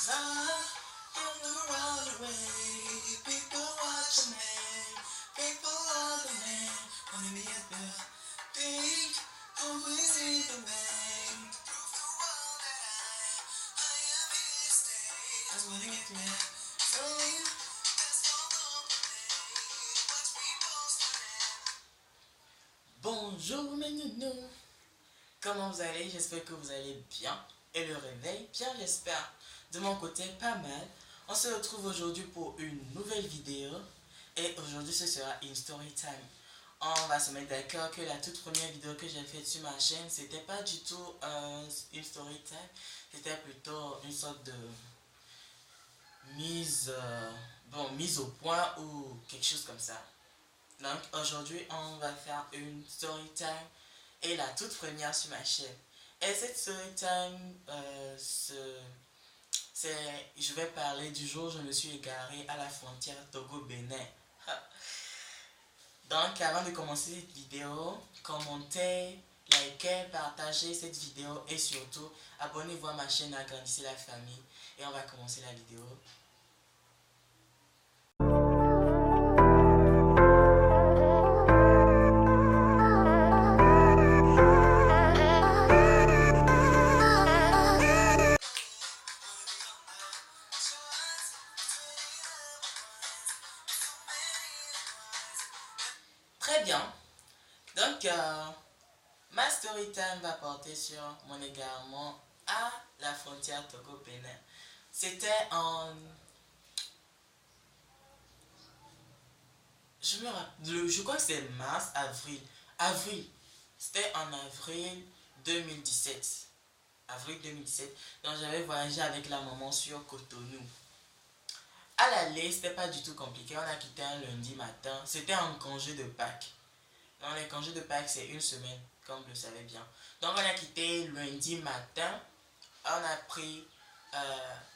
I am around the way. People watching me. People are the man. Wanna be a girl. Think, always in the man. That's what it gets me. Bonjour mes nounous. Comment vous allez? J'espère que vous allez bien. Et le réveil, bien j'espère. De mon côté, pas mal. On se retrouve aujourd'hui pour une nouvelle vidéo. Et aujourd'hui, ce sera une story time. On va se mettre d'accord que la toute première vidéo que j'ai faite sur ma chaîne, c'était pas du tout une story time. C'était plutôt une sorte de mise, mise au point ou quelque chose comme ça. Donc aujourd'hui, on va faire une story time et la toute première sur ma chaîne. Et cette story time, je vais parler du jour où je me suis égaré à la frontière Togo-Bénin. Donc avant de commencer cette vidéo, commentez, likez, partagez cette vidéo et surtout abonnez-vous à ma chaîne, agrandissez la famille et on va commencer la vidéo. Très bien. Donc, ma story time va porter sur mon égarement à la frontière Togo-Bénin. C'était en... Je crois que c'est mars, avril. Avril. C'était en avril 2017. Avril 2017. Donc, j'avais voyagé avec la maman sur Cotonou. À l'aller, c'était pas du tout compliqué. On a quitté un lundi matin. C'était en congé de Pâques. Dans les congés de Pâques, c'est une semaine, comme vous le savez bien. Donc, on a quitté lundi matin. On a pris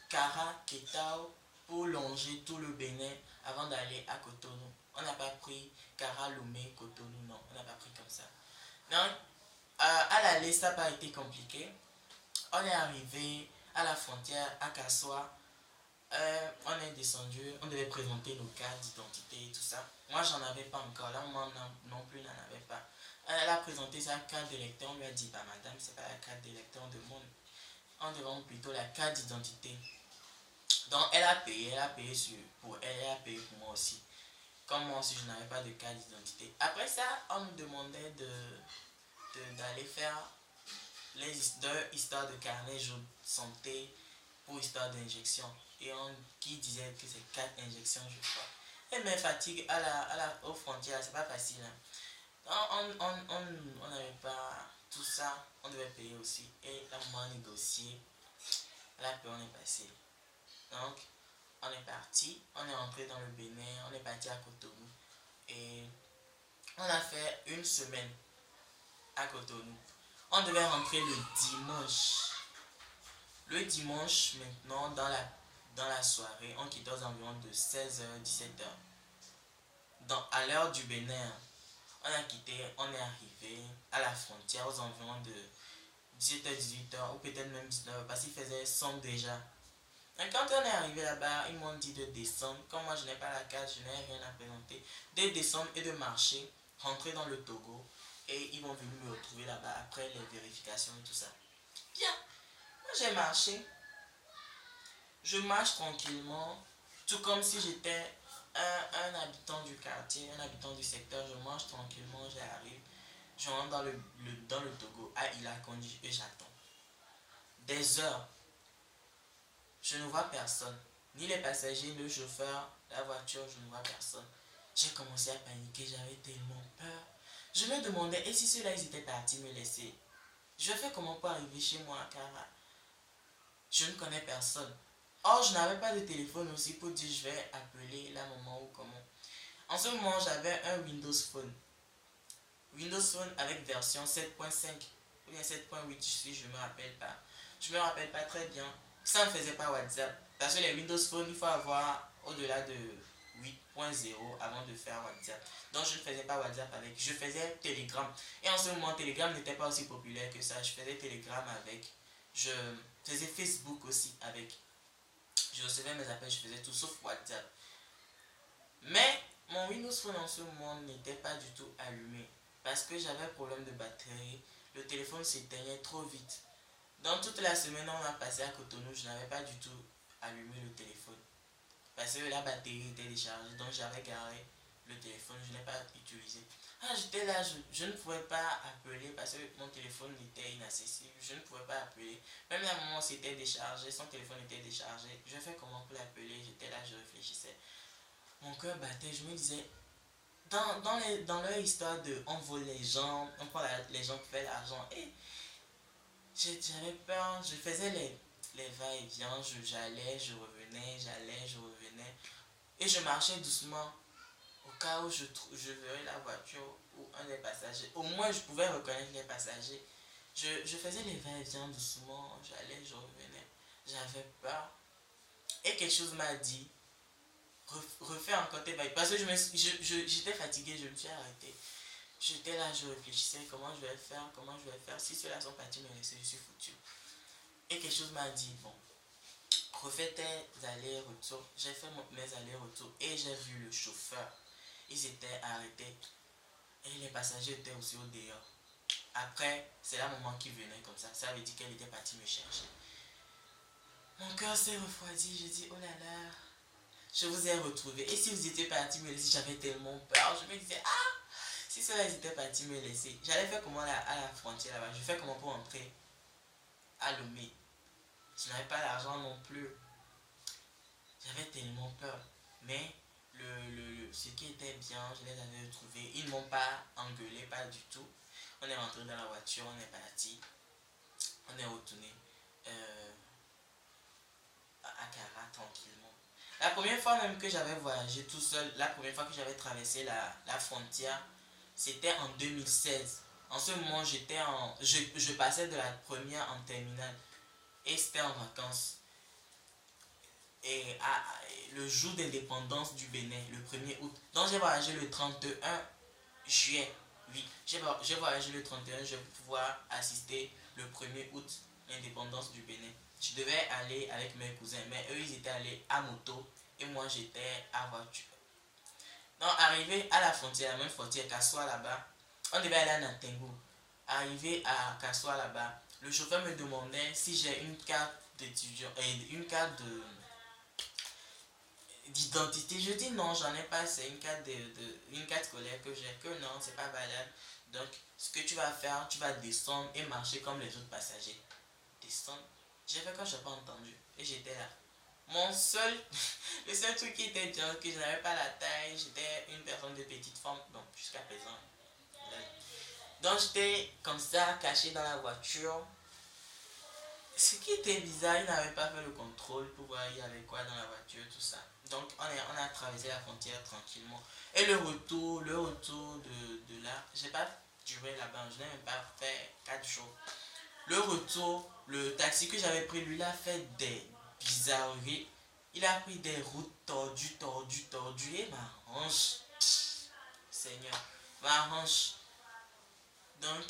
Kara, Ketao pour longer tout le Bénin avant d'aller à Cotonou. On n'a pas pris Kara, Lomé, Cotonou, non. On n'a pas pris comme ça. Donc, à l'aller, ça n'a pas été compliqué. On est arrivé à la frontière, à Kassoa. On est descendu, on devait présenter nos cartes d'identité et tout ça. Moi, j'en avais pas encore. La maman non plus n'en avait pas. Elle a présenté sa carte d'électeur. On lui a dit, bah madame, c'est pas la carte d'électeur de monde. On demande plutôt la carte d'identité. Donc, elle a payé pour elle, elle a payé pour moi aussi. Comme moi aussi, je n'avais pas de carte d'identité. Après ça, on me demandait d'aller faire les histoires de carnet jaune santé pour histoire d'injection. Et qui disait que c'est 4 injections, je crois. Et mes fatigues aux frontières, c'est pas facile. Hein. On n'avait pas tout ça, on devait payer aussi. Et la maman a négocié, la paix, on est passé. Donc, on est parti, on est rentré dans le Bénin, on est parti à Cotonou. Et on a fait une semaine à Cotonou. On devait rentrer le dimanche. Le dimanche, maintenant, dans la soirée, on quittait aux environs de 16h-17h. À l'heure du Bénin, on a quitté, on est arrivé à la frontière aux environs de 17h-18h ou peut-être même 19h parce qu'il faisait sombre déjà. Et quand on est arrivé là-bas, ils m'ont dit de descendre. Comme moi je n'ai pas la carte, je n'ai rien à présenter. De descendre et de marcher, rentrer dans le Togo. Et ils vont venir me retrouver là-bas après les vérifications et tout ça. Bien, moi j'ai marché. Je marche tranquillement, tout comme si j'étais un habitant du quartier, un habitant du secteur. Je marche tranquillement, j'arrive, je rentre dans le Togo, à Ilakondi et j'attends. Des heures, je ne vois personne, ni les passagers, le chauffeur, la voiture, je ne vois personne. J'ai commencé à paniquer, j'avais tellement peur. Je me demandais, et si ceux-là ils étaient partis me laisser? Je fais comment pour arriver chez moi car je ne connais personne. Or, je n'avais pas de téléphone aussi pour dire je vais appeler la maman ou comment. En ce moment, j'avais un Windows Phone. Windows Phone avec version 7.5 ou bien 7.8 si je ne me rappelle pas. Je ne me rappelle pas très bien. Ça ne faisait pas WhatsApp. Parce que les Windows Phone, il faut avoir au-delà de 8.0 avant de faire WhatsApp. Donc, je ne faisais pas WhatsApp avec. Je faisais Telegram. Et en ce moment, Telegram n'était pas aussi populaire que ça. Je faisais Telegram avec. Je faisais Facebook aussi avec. Je recevais mes appels, je faisais tout sauf WhatsApp. Mais mon Windows Phone en ce moment n'était pas du tout allumé parce que j'avais un problème de batterie. Le téléphone s'éteignait trop vite. Dans toute la semaine, on a passé à Cotonou, je n'avais pas du tout allumé le téléphone parce que la batterie était déchargée, donc j'avais garé le téléphone, je n'ai pas utilisé. Ah, j'étais là, je ne pouvais pas appeler parce que mon téléphone était inaccessible, je ne pouvais pas appeler. Même la maman s'était déchargée, son téléphone était déchargé. Je fais comment pour l'appeler, j'étais là, je réfléchissais. Mon cœur battait, je me disais, dans leur histoire de on vole les gens, on prend les gens pour faire l'argent, et j'avais peur, je faisais les va-et-vient, j'allais, je revenais, j'allais, je revenais, et je marchais doucement au cas où je verrais la voiture ou un des passagers. Au moins, je pouvais reconnaître les passagers. Je faisais les va-et-vient doucement, j'allais, je revenais, j'avais peur, et quelque chose m'a dit, refais encore tes vagues. Parce que j'étais fatigué, je me suis arrêté. J'étais là, je réfléchissais comment je vais faire, comment je vais faire. Si ceux-là sont partis me laisser, je suis foutu. Et quelque chose m'a dit, bon, refais tes allers-retours. J'ai fait mes allers-retours et j'ai vu le chauffeur. Ils étaient arrêtés et les passagers étaient aussi au dehors. Après, c'est la maman qui venait comme ça. Ça veut dire qu'elle était partie me chercher. Mon cœur s'est refroidi. J'ai dit, oh là là, je vous ai retrouvé. Et si vous étiez parti me laisser, j'avais tellement peur. Je me disais, ah, si ceux-là étaient partis me laisser, j'allais faire comment là, à la frontière là-bas. Je fais comment pour entrer à Lomé. Je n'avais pas l'argent non plus. J'avais tellement peur. Mais ce qui était bien, je les avais retrouvés. Ils ne m'ont pas engueulé, pas du tout. On est rentré dans la voiture, on est parti. On est retourné à Cara tranquillement. La première fois même que j'avais voyagé tout seul, la première fois que j'avais traversé la frontière, c'était en 2016. En ce moment, je passais de la première en terminale et c'était en vacances. Et le jour d'indépendance du Bénin, le 1er août. Donc j'ai voyagé le 31 juillet. Oui, j'ai voyagé le 31, je vais pouvoir assister le 1er août, l'indépendance du Bénin. Je devais aller avec mes cousins, mais eux ils étaient allés à moto et moi j'étais à voiture. Donc arrivé à la frontière, la même frontière, Kassoa là-bas, on devait aller à Nantengo. Arrivé à Kassoa là-bas, le chauffeur me demandait si j'ai une carte d'étudiant, une carte d'identité. Je dis non, j'en ai pas, c'est une carte scolaire que j'ai, que non, c'est pas valable. Donc, ce que tu vas faire, tu vas descendre et marcher comme les autres passagers. Descendre. J'ai fait quand je n'ai pas entendu. Et j'étais là. Le seul truc qui était bien, que je n'avais pas la taille, j'étais une personne de petite forme, bon, jusqu'à présent. Donc, j'étais comme ça, caché dans la voiture. Ce qui était bizarre, il n'avait pas fait le contrôle pour voir il y avait quoi dans la voiture, tout ça. Donc on a traversé la frontière tranquillement. Et le retour de là, j'ai pas duré là-bas, je n'ai même pas fait 4 jours. Le retour, le taxi que j'avais pris, lui, il a fait des bizarreries. Il a pris des routes tordues et ma hanche, Seigneur, ma hanche. Donc,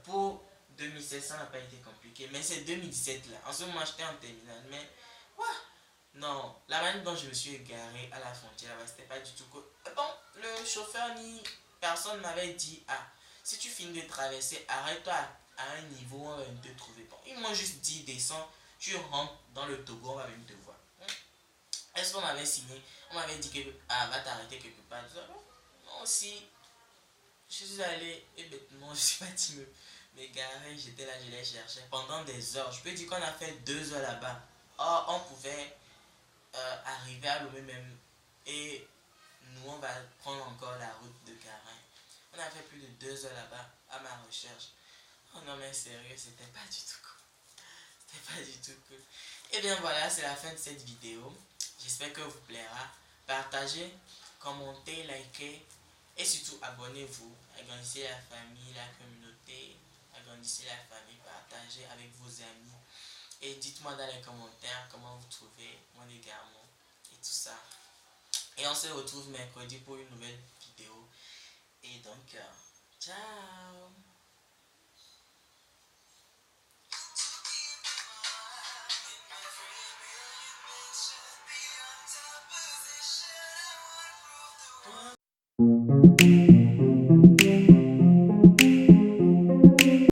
pour 2016, ça n'a pas été compliqué. Mais c'est 2017 là. En ce moment, j'étais en terminale. Mais, ouais. Non, la manière dont je me suis égaré à la frontière, c'était pas du tout cool. Bon, le chauffeur ni personne m'avait dit, ah, si tu finis de traverser, arrête-toi à un niveau où on va te trouver. Bon, ils m'ont juste dit, descends, tu rentres dans le Togo, on va venir te voir. Est-ce qu'on m'avait signé? On m'avait dit que, ah, va t'arrêter quelque part. Moi aussi, je suis allé et bêtement, je suis parti me garer, j'étais là, je les cherchais pendant des heures. Je peux dire qu'on a fait 2 heures là-bas. Or, on pouvait arriver à Lomé même et nous, on va prendre encore la route de Carin. On a fait plus de 2 heures là-bas à ma recherche. Oh non, mais sérieux, c'était pas du tout cool. C'était pas du tout cool. Et bien voilà, c'est la fin de cette vidéo. J'espère que vous plaira. Partagez, commentez, likez. Et surtout, abonnez-vous, agrandissez la famille, la communauté, agrandissez la famille, partagez avec vos amis. Et dites-moi dans les commentaires comment vous trouvez mon égarement et tout ça. Et on se retrouve mercredi pour une nouvelle vidéo. Et donc, ciao! Toi,